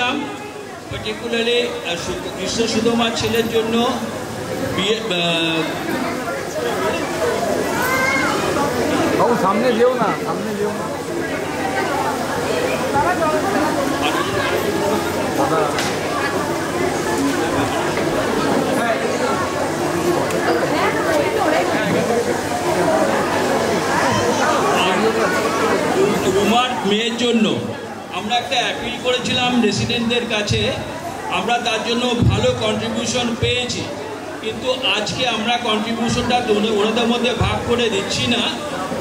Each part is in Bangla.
করেছিলাম পার্টিকুলারলি কৃষ্ণ সুদামার ছেলের জন্য সামনে যেও না, সামনে যেও না। রুমার মেয়ের জন্য আমরা একটা অ্যাপিল করেছিলাম রেসিডেন্টদের কাছে, আমরা তার জন্য ভালো কন্ট্রিবিউশন পেয়েছি, কিন্তু আজকে আমরা কন্ট্রিবিউশনটা ওনাদের মধ্যে ভাগ করে দিচ্ছি না।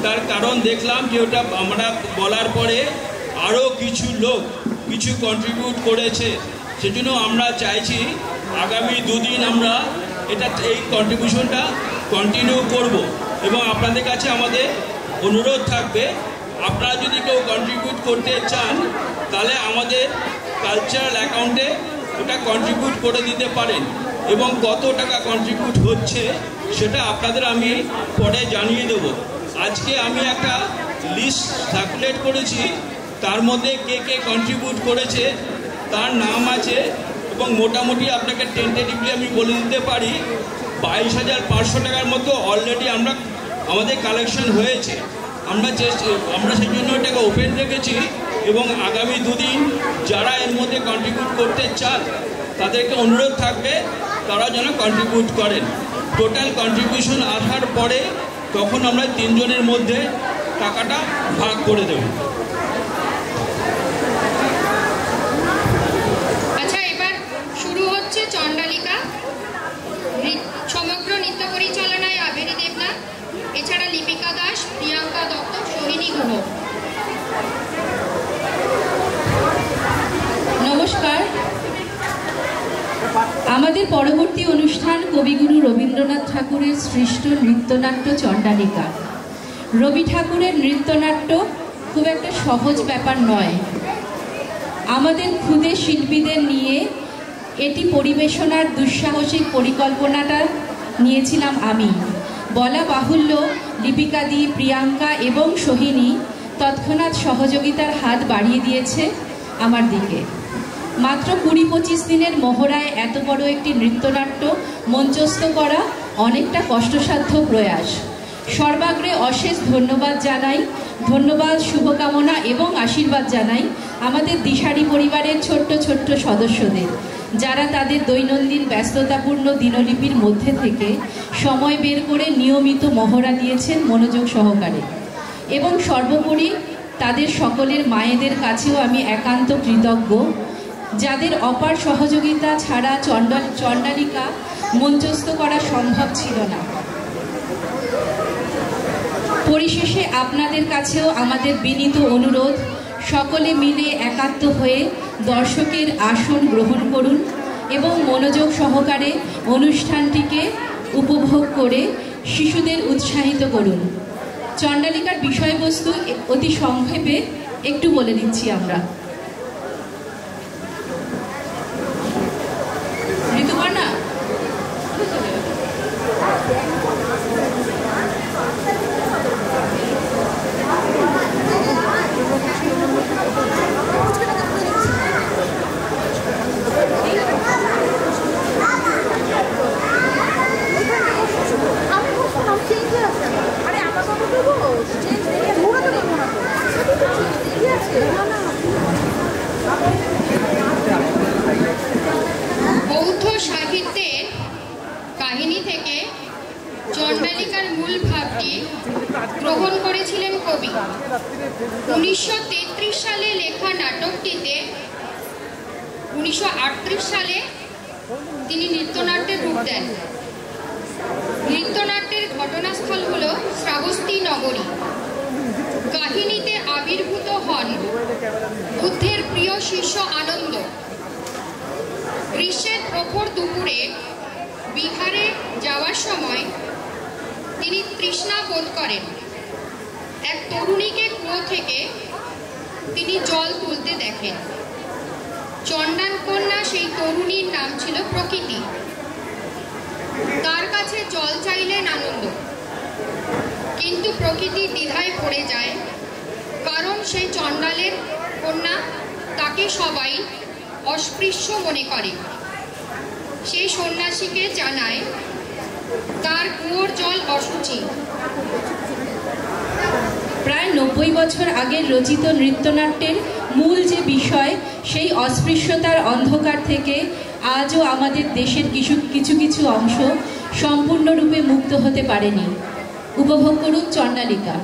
তার কারণ দেখলাম যে ওটা আমরা বলার পরে আরও কিছু লোক কিছু কন্ট্রিবিউট করেছে, সেজন্য আমরা চাইছি আগামী দুদিন আমরা এই কন্ট্রিবিউশনটা কন্টিনিউ করব। এবং আপনাদের কাছে আমাদের অনুরোধ থাকবে, আপনারা যদি কেউ কন্ট্রিবিউট করতে চান তাহলে আমাদের কালচারাল অ্যাকাউন্টে ওটা কন্ট্রিবিউট করে দিতে পারেন, এবং কত টাকা কন্ট্রিবিউট হচ্ছে সেটা আপনাদের আমি পরে জানিয়ে দেব। আজকে আমি একটা লিস্ট সার্কুলেট করেছি, তার মধ্যে কে কে কন্ট্রিবিউট করেছে তার নাম আছে, এবং মোটামুটি আপনাকে টেন্টেটিভলি আমি বলে দিতে পারি 22,500 টাকার মতো অলরেডি আমাদের কালেকশন হয়েছে। আমরা সেই জন্য এটাকে ওপেন রেখেছি, এবং আগামী দুদিন যারা এর মধ্যে কন্ট্রিবিউট করতে চান তাদেরকে অনুরোধ থাকবে তারা যেন কন্ট্রিবিউট করেন। টোটাল কন্ট্রিবিউশন আসার পরে তখন আমরা 3 জনের মধ্যে টাকাটা ভাগ করে দেব। আচ্ছা, এবার শুরু হচ্ছে চণ্ডালিকা। সমগ্র নৃত্য পরিচালনায় আবেরি দেবনাথ, এছাড়া লিপিকা দাস, প্রিয়াঙ্কা দত্ত, সোহিনী গুহ। নমস্কার। আমাদের পরবর্তী অনুষ্ঠান কবিগুরু রবীন্দ্রনাথ ঠাকুরের সৃষ্ট নৃত্যনাট্য চণ্ডালিকা। রবি ঠাকুরের নৃত্যনাট্য খুব একটা সহজ ব্যাপার নয়। আমাদের ক্ষুদে শিল্পীদের নিয়ে এটি পরিবেশনার দুঃসাহসিক পরিকল্পনাটা নিয়েছিলাম আমি। বলা বাহুল্য, লিপিকাদি, প্রিয়াঙ্কা এবং সোহিনী তৎক্ষণাৎ সহযোগিতার হাত বাড়িয়ে দিয়েছে আমার দিকে। মাত্র 20-25 দিনের মহড়ায় এত বড় একটি নৃত্যনাট্য মঞ্চস্থ করা অনেকটা কষ্টসাধ্য প্রয়াস। সর্বাগ্রে অশেষ ধন্যবাদ জানাই, ধন্যবাদ, শুভকামনা এবং আশীর্বাদ জানাই আমাদের দিশারি পরিবারের ছোট্ট ছোট্ট সদস্যদের, যারা তাদের দৈনন্দিন ব্যস্ততাপূর্ণ দিনলিপির মধ্যে থেকে সময় বের করে নিয়মিত মহড়া দিয়েছেন মনোযোগ সহকারে। এবং সর্বোপরি তাদের সকলের মায়েদের কাছেও আমি একান্ত কৃতজ্ঞ, যাদের অপার সহযোগিতা ছাড়া চণ্ডালিকা মঞ্চস্থ করা সম্ভব ছিল না। পরিশেষে আপনাদের কাছেও আমাদের বিনীত অনুরোধ, সকলে মিলে একাত্ম হয়ে দর্শকের আসন গ্রহণ করুন এবং মনোযোগ সহকারে অনুষ্ঠানটিকে উপভোগ করে শিশুদের উৎসাহিত করুন। চণ্ডালিকার বিষয়বস্তু অতি সংক্ষেপে একটু বলে দিচ্ছি আমরা। ঋতুপর্ণা, বৌদ্ধ সাহিত্যের কাহিনী থেকে চণ্ডালিকার মূল ভাবটি গ্রহণ করেছিলেন কবি। 1933 সালে লেখা নাটকটিতে 1938 সালে তিনি নৃত্যনাট্যের রূপ দেন। নৃত্যনাট্যের ঘটনাস্থল হল শ্রাবস্তী নগরী। কাহিনীতে আবির্ভূত হন বুদ্ধের প্রিয় শিষ্য আনন্দ। গ্রীষ্মের প্রখর দুপুরে বিহারে যাওয়ার সময় তিনি তৃষ্ণা বোধ করেন। এক তরুণীকে কুয়ো থেকে তিনি জল তুলতে দেখেন। চণ্ডান কন্যা সেই তরুণীর নাম ছিল প্রকৃতি। তার কাছে জল চাইলেন আনন্দ, কিন্তু প্রকৃতি দ্বিধায় পড়ে যায়, কারণ সেই চণ্ডালের কন্যা তাকে সবাই অস্পৃশ্য মনে করে। সেই সন্ন্যাসীকে জানায় তার কুয়োর জল অশুচি। প্রায় ৯০ বছর আগের রচিত নৃত্যনাট্যের মূল যে বিষয়, সেই অস্পৃশ্যতার অন্ধকার থেকে আজও আমাদের দেশের কিছু কিছু অংশ সম্পূর্ণরূপে মুক্ত হতে পারেনি। উপভোগ করুন চণ্ডালিকা।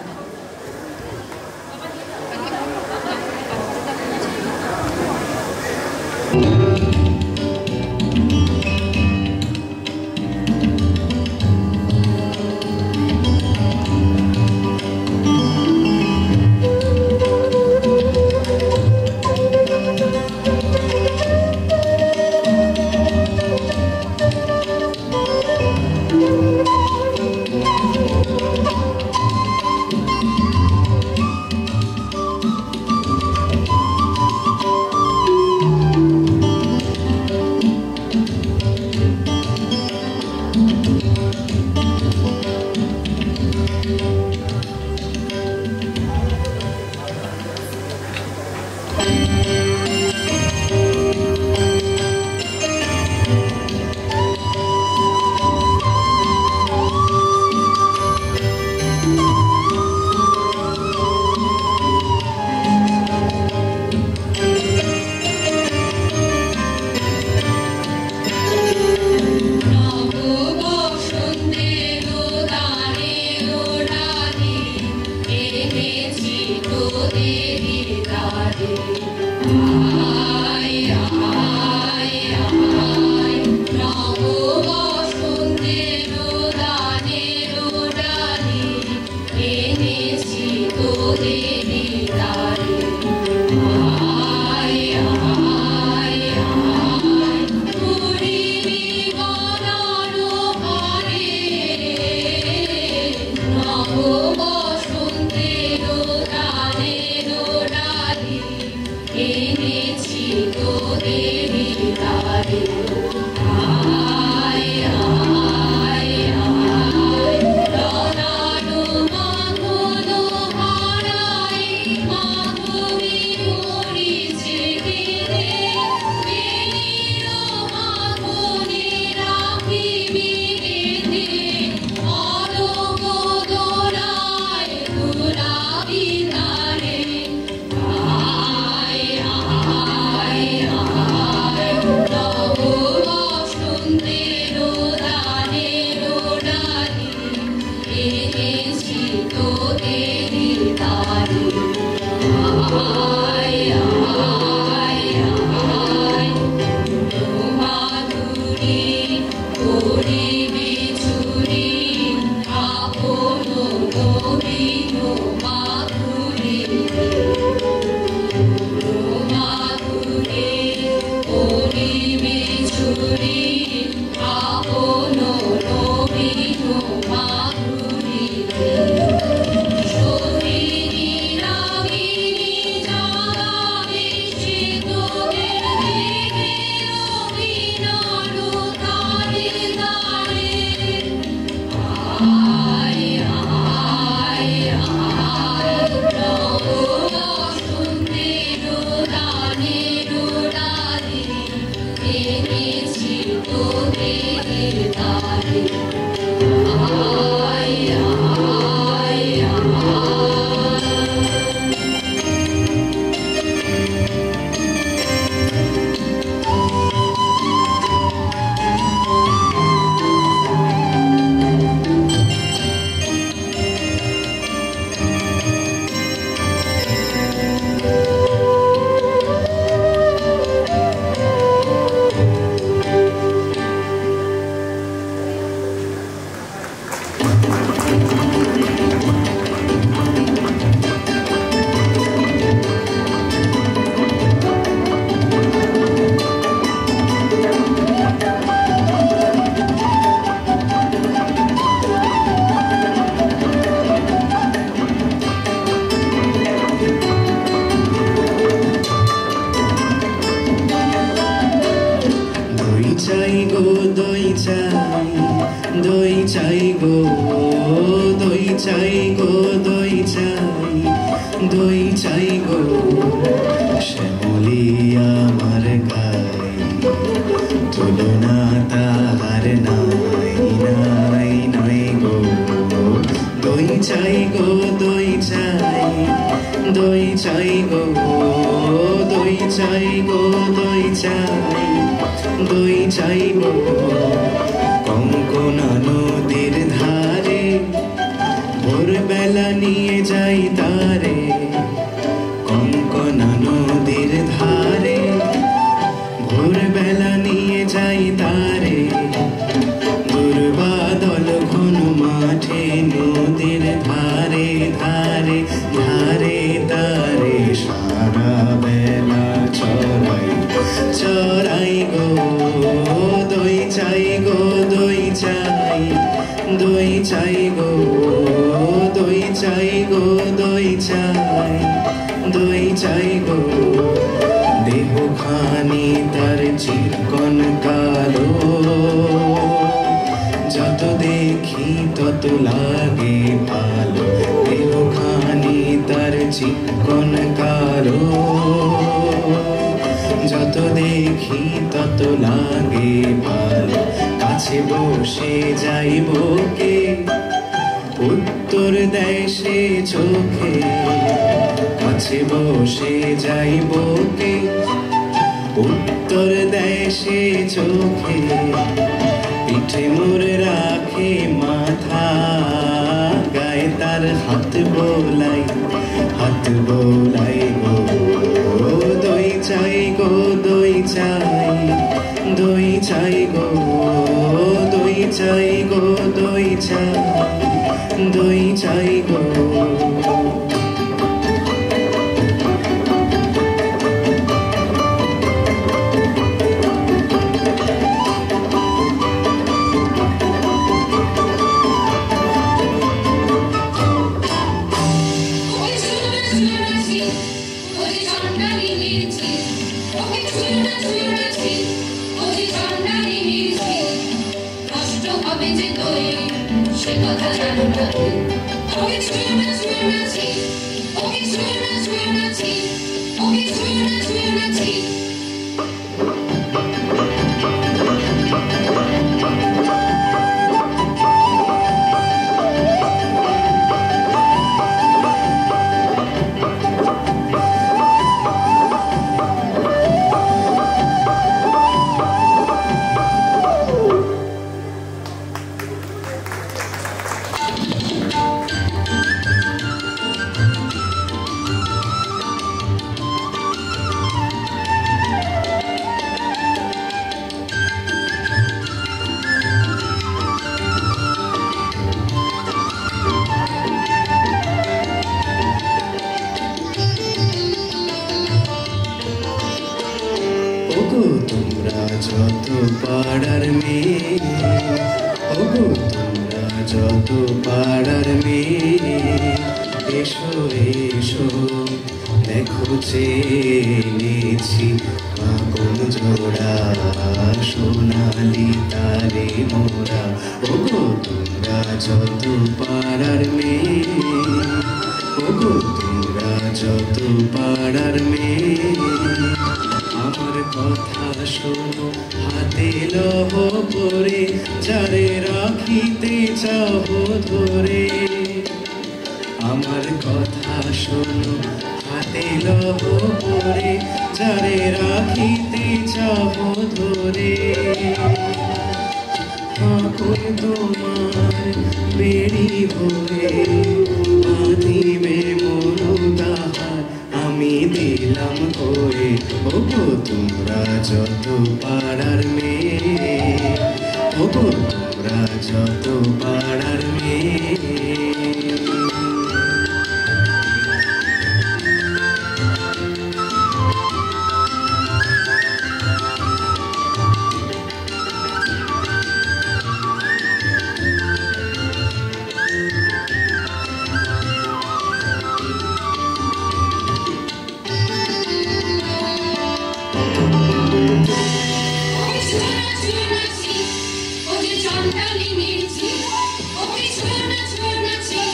দই চাই গো শ্যামলি আমার গায়ে দই চাই গো দই চাই গো দই চাই দই চাই গো কঙ্কনা নদীর ধারে ভোরবেলা নিয়ে যাই তারে কঙ্কনা নদীর ধারে ভোরবেলা নিয়ে যাই তারে দুর্বাদল ঘন মাঠে নদীর ধারে ধারে ধারে ধারে সারা বেলা চড়াই চড়াই গো দই চাই গো দই চাই দই চাই গো দই চাই গো দই চাই দই চাই গো দেহ খানি তার চিকন কালো যত দেখি তত লাগে ভালো দেহ খানি তার চিকন কালো যত দেখি তত লাগে ভালো কাছে বসে যাইব কে উত্তর দেয় সে চোখে কাছে বসে যাইব কে উত্তর দেয় সে চোখে পিঠে মোর রাখে মাথা গায়ে তার হাত বোলাই গো দই চাই গো দই চাই দই চাই গো দই চাই গো দই চাই দই চাই গো তোমরা যত পাড়ার মেয়ে ওগো তোমরা যত পাড়ার মেয়ে এসো এসো দেখো চেয়েছি কোন জোড়া সোনালি তারে মোরা ওগো তোমরা যত পাড়ার মেয়ে ওগো তোমরা যত পাড়ার মেয়ে আমার কথা শোনো হাতে লহ করে যারে রাখিতে চাহ ধরে আমার কথা শোনো হাতে লহ করে যারে রাখিতে চাহ ধরে আকুল তোমার বেড়ি হয়ে বাঁধিবে মরুদাহার আমি দিলাম হয়ে ওগো তোমরা যত পাড়ার মেয়ে ওগো তোমরা যত পাড়ার মেয়ে চন্ডালী মির্জি ওকে ছোড়না ছোড়না ছি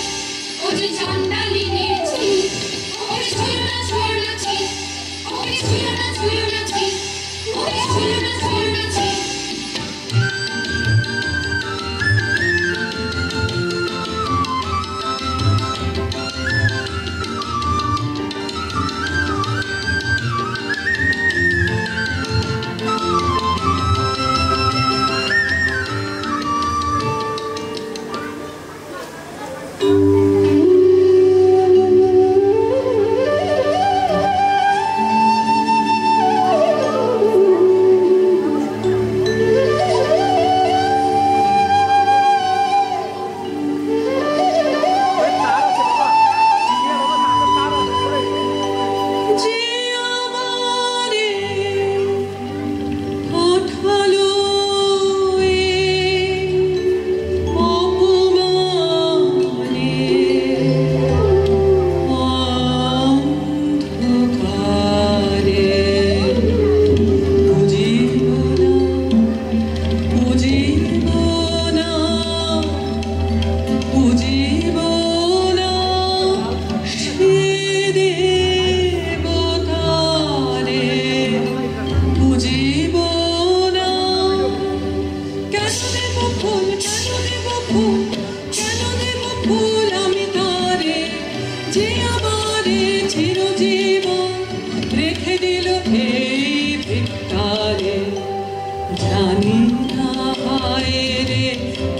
জানি না হায় রে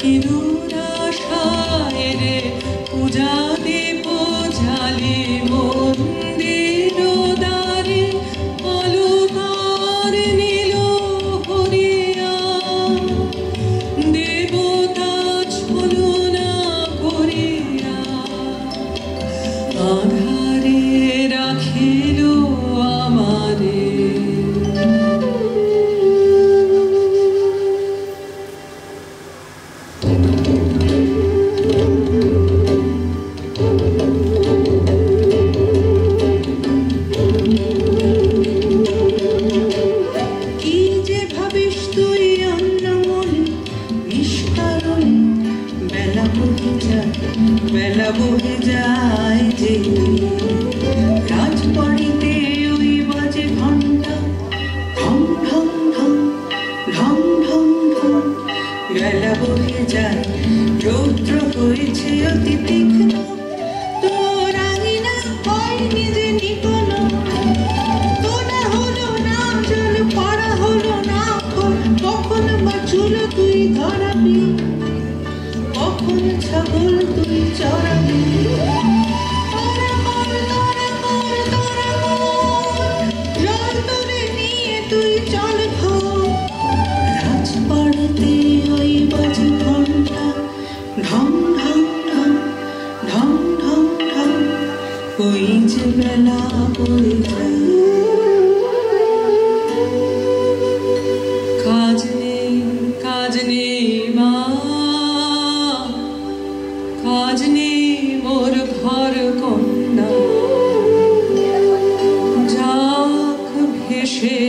কিরূর আশায় রে পূজা দেব জালি মন্দির দ্বারে আলোকার নীল হরিয়া দেবতা ছলনা করিয়া আধারে রাখিল আমারে। কি যে ভাবিস তুই অন্যমনে নিষ্কারণে বেলা বহে যায় যে রাজবাড়িতে ওই বাজে ঘন্টা ঢং ঢং ঢং ঢং ঢং ঢং বেলা বহে যায় রৌদ্র হয়েছে অতি তীক্ষ্ণ তোর আঙিনা হয়নি যে নিকন তোলা হলো না জল পড়া হলো না কখন বা চুল তুই ধরাবি কখন ছাগল তুই চড়াবি জল তোরে নিয়ে তুই চল রাজপাড়াতে ওই বাজে ঘন্টা ঢং ঢং ঢং ঢং ঢং ঢং ওই যে বেলা বয়ে যায়। কাজ নেই মা কাজ নেই মোর ঘর কন্যা যাক ভেসে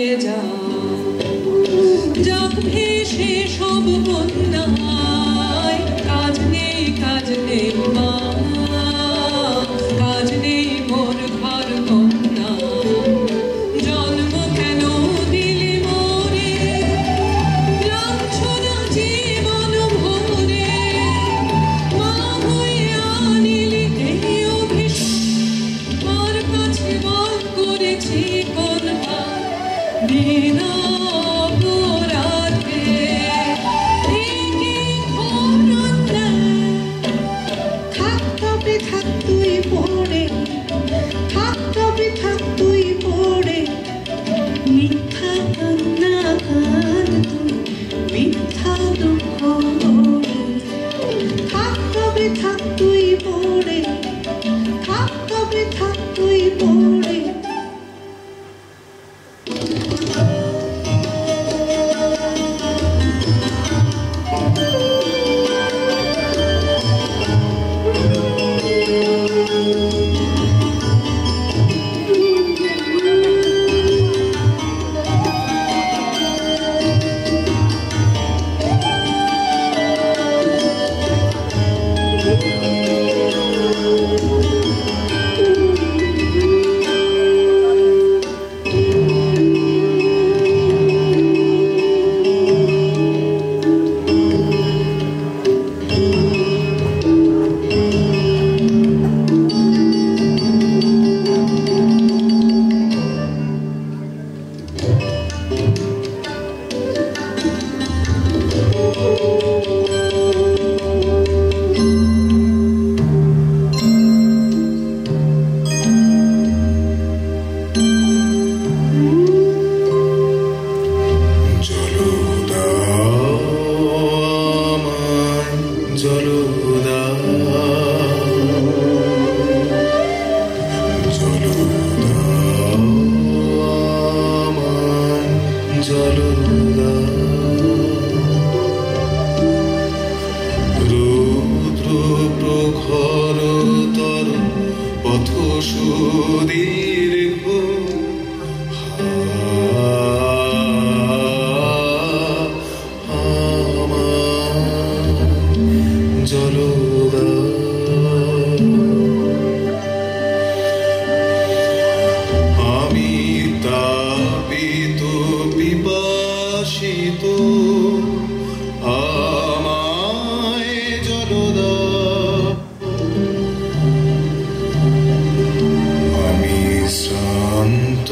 যাক ভেসে সব বন্যায় কাজ নেই মা কাজ নেই মোর ঘর কন্যা জন্ম কেন দিলে মোরে লাঞ্ছনা জীবন ভরে মা হয়ে আনিলি এই অভিষ মার কাছে বল করেছি কোন বিনা অপরাধে থাক তবে থাক তুই পড়ে থাক তবে থাক তুই পড়ে মিথ্যা কান্না কাঁদ তুই মিথ্যা দুঃখ থাক তবে থাক তুই পড়ে থাক তবে থাক তুই পড়ে। শ্রান্ত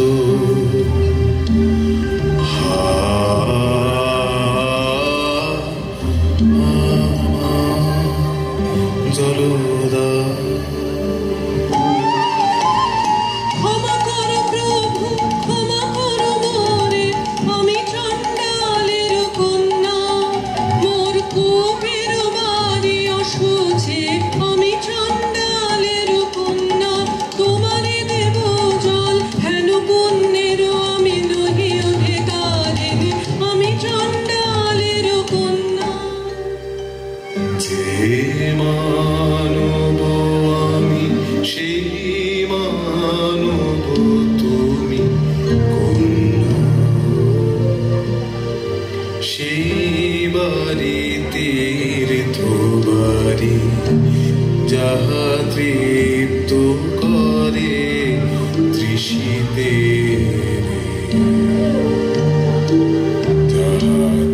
তৃপ্ত করে তৃষিতে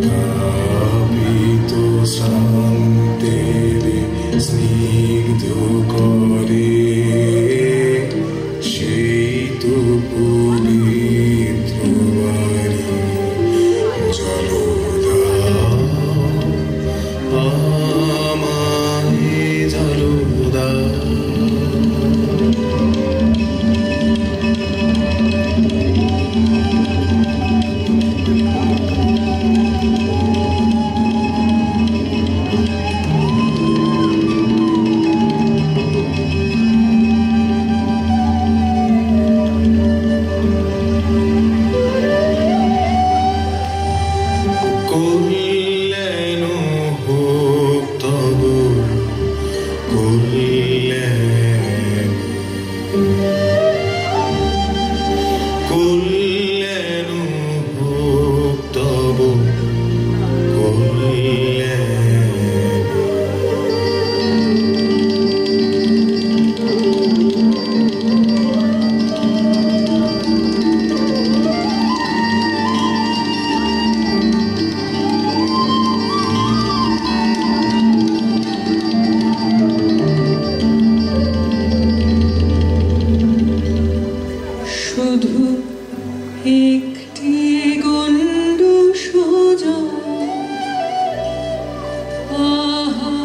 তাপিত শান্তের স্নিগ্ধ করে সেই তো পবিত্র বাড়ি জলদা আমায় জলদা কল্যাণ হোক তব কল্যাণ কল্যাণ হোক তব কল্যাণ শুধু একটি গণ্ড সোজা আহা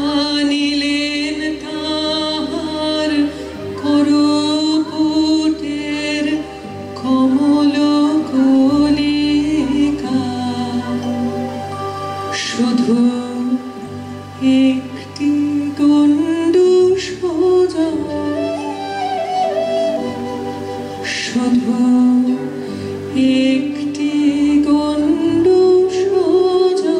নিলেন তাহার করপুটের কমল কলিকা শুধু একটি গণ্ড সোজা শুধু একটি গণ্ড সোজা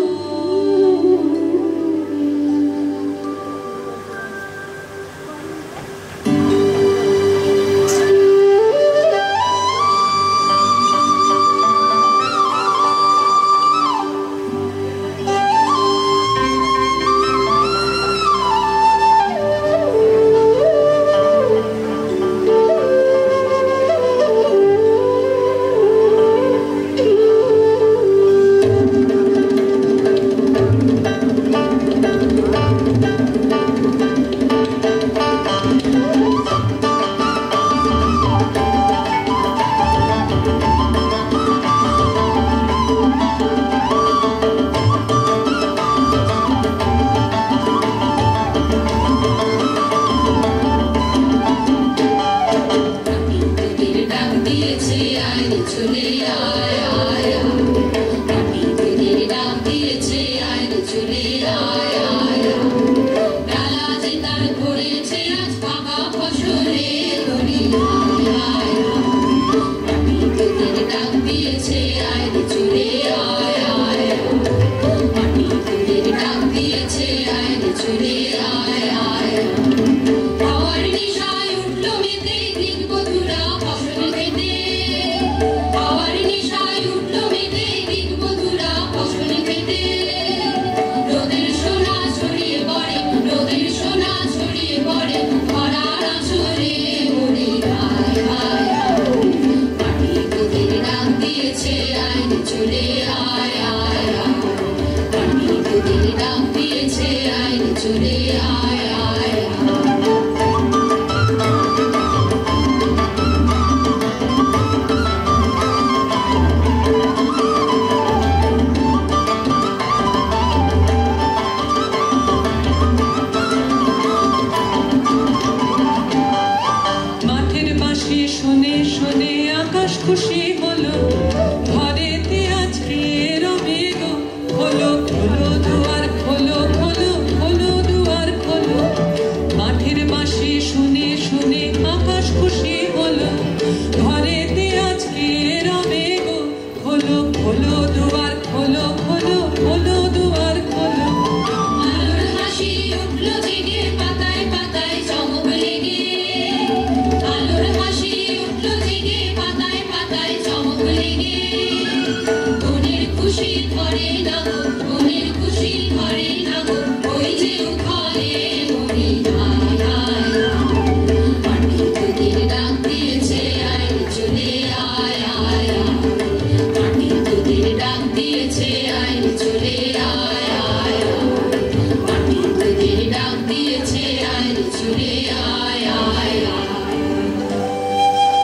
চলে আয়